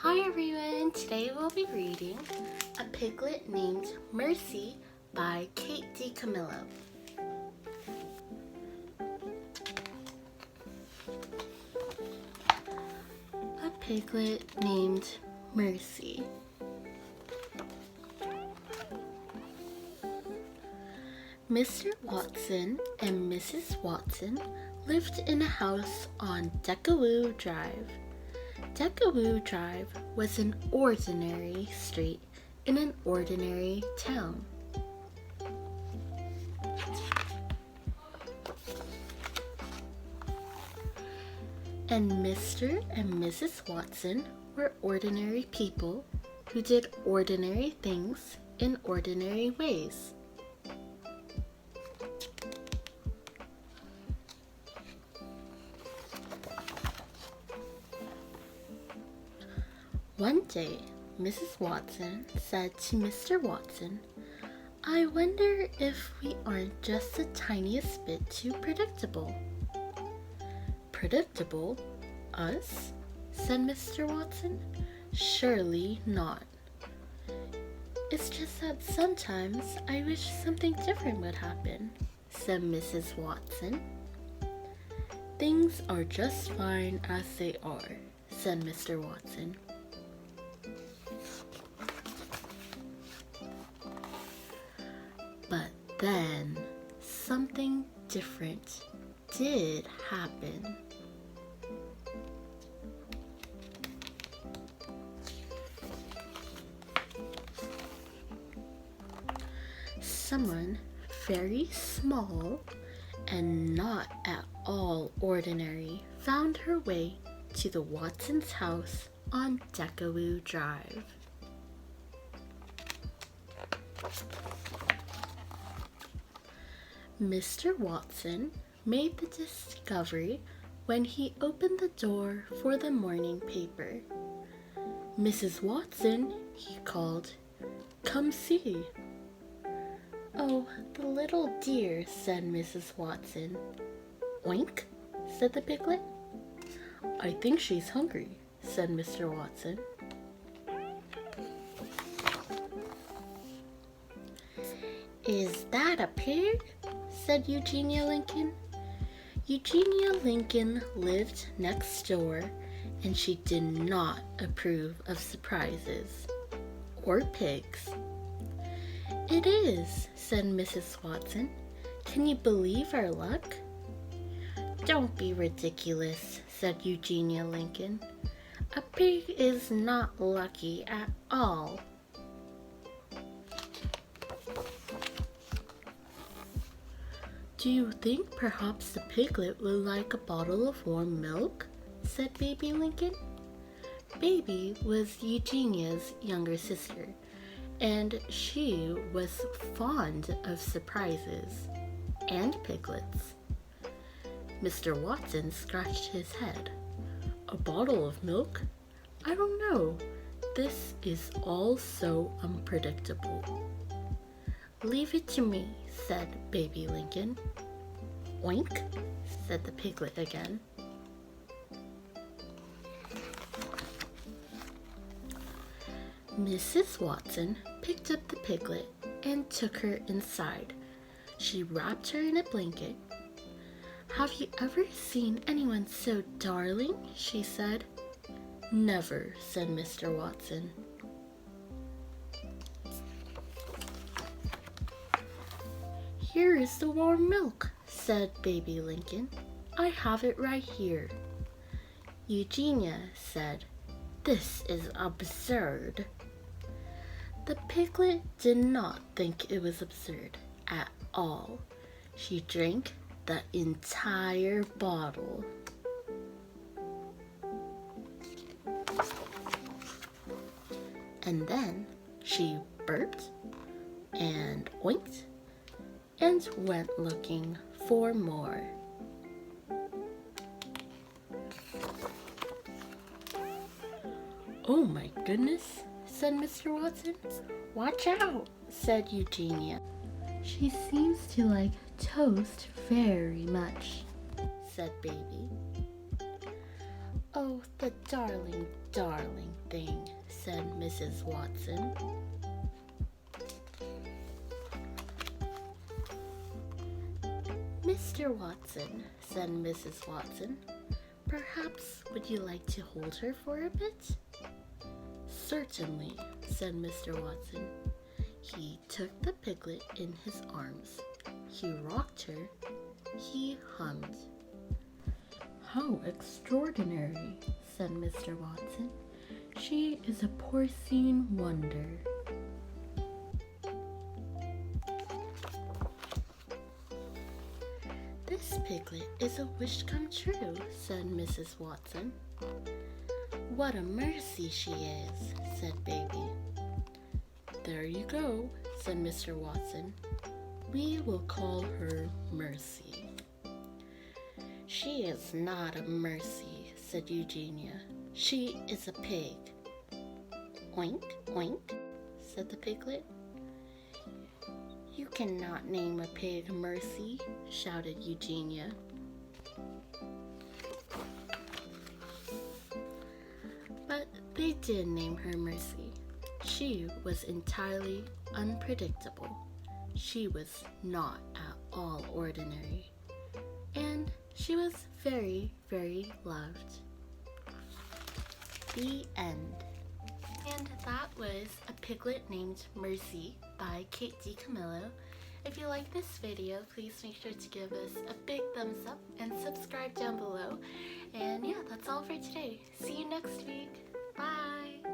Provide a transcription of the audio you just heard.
Hi everyone, today we'll be reading A Piglet Named Mercy by Kate Dicamillo. A Piglet Named Mercy. Mr. Watson and Mrs. Watson lived in a house on Dicamillo Drive. Dicamillo Drive was an ordinary street in an ordinary town. And Mr. and Mrs. Watson were ordinary people who did ordinary things in ordinary ways. One day, Mrs. Watson said to Mr. Watson, "I wonder if we aren't just the tiniest bit too predictable." "Predictable? Us?" said Mr. Watson. "Surely not. It's just that sometimes I wish something different would happen," said Mrs. Watson. "Things are just fine as they are," said Mr. Watson. But then something different did happen. Someone very small and not at all ordinary found her way to the Watsons' house on Dicamillo Drive. Mr. Watson made the discovery when he opened the door for the morning paper. "Mrs. Watson," he called, "come see." "Oh, the little dear," said Mrs. Watson. "Oink," said the piglet. "I think she's hungry," said Mr. Watson. "Is that a pig?" said Eugenia Lincoln. Eugenia Lincoln lived next door, and she did not approve of surprises or pigs. "It is," said Mrs. Watson. "Can you believe our luck?" "Don't be ridiculous," said Eugenia Lincoln. "A pig is not lucky at all." "Do you think perhaps the piglet would like a bottle of warm milk?" said Baby Lincoln. Baby was Eugenia's younger sister, and she was fond of surprises and piglets. Mr. Watson scratched his head. "A bottle of milk? I don't know. This is all so unpredictable." "Leave it to me," said Baby Lincoln. "Oink," said the piglet again. Mrs. Watson picked up the piglet and took her inside. She wrapped her in a blanket. "Have you ever seen anyone so darling?" she said. "Never," said Mr. Watson. "Here is the warm milk," said Baby Lincoln. "I have it right here." Eugenia said, "This is absurd." The piglet did not think it was absurd at all. She drank the entire bottle. And then she burped and oinked and went looking for more. "Oh my goodness," said Mr. Watson. "Watch out," said Eugenia. "She seems to like toast very much," said Baby. "Oh, The darling, darling thing, said Mrs. Watson. Mr. Watson, said Mrs. Watson, perhaps would you like to hold her for a bit? Certainly, said Mr. Watson. He took the piglet in his arms. He rocked her. He hummed. How extraordinary, said Mr. Watson. She is a porcine wonder. This piglet is a wish come true, said Mrs. Watson. What a mercy she is, said Baby. There you go, said Mr. Watson. We will call her Mercy. She is not a mercy, said Eugenia. She is a pig. Oink, oink, said the piglet. You cannot name a pig Mercy, shouted Eugenia. But they did name her Mercy. She was entirely unpredictable. She was not at all ordinary. And she was very, very loved. The end. And that was A Piglet Named Mercy by Kate Dicamillo. If you like this video, please make sure to give us a big thumbs up and subscribe down below. And yeah, that's all for today. See you next week. Bye!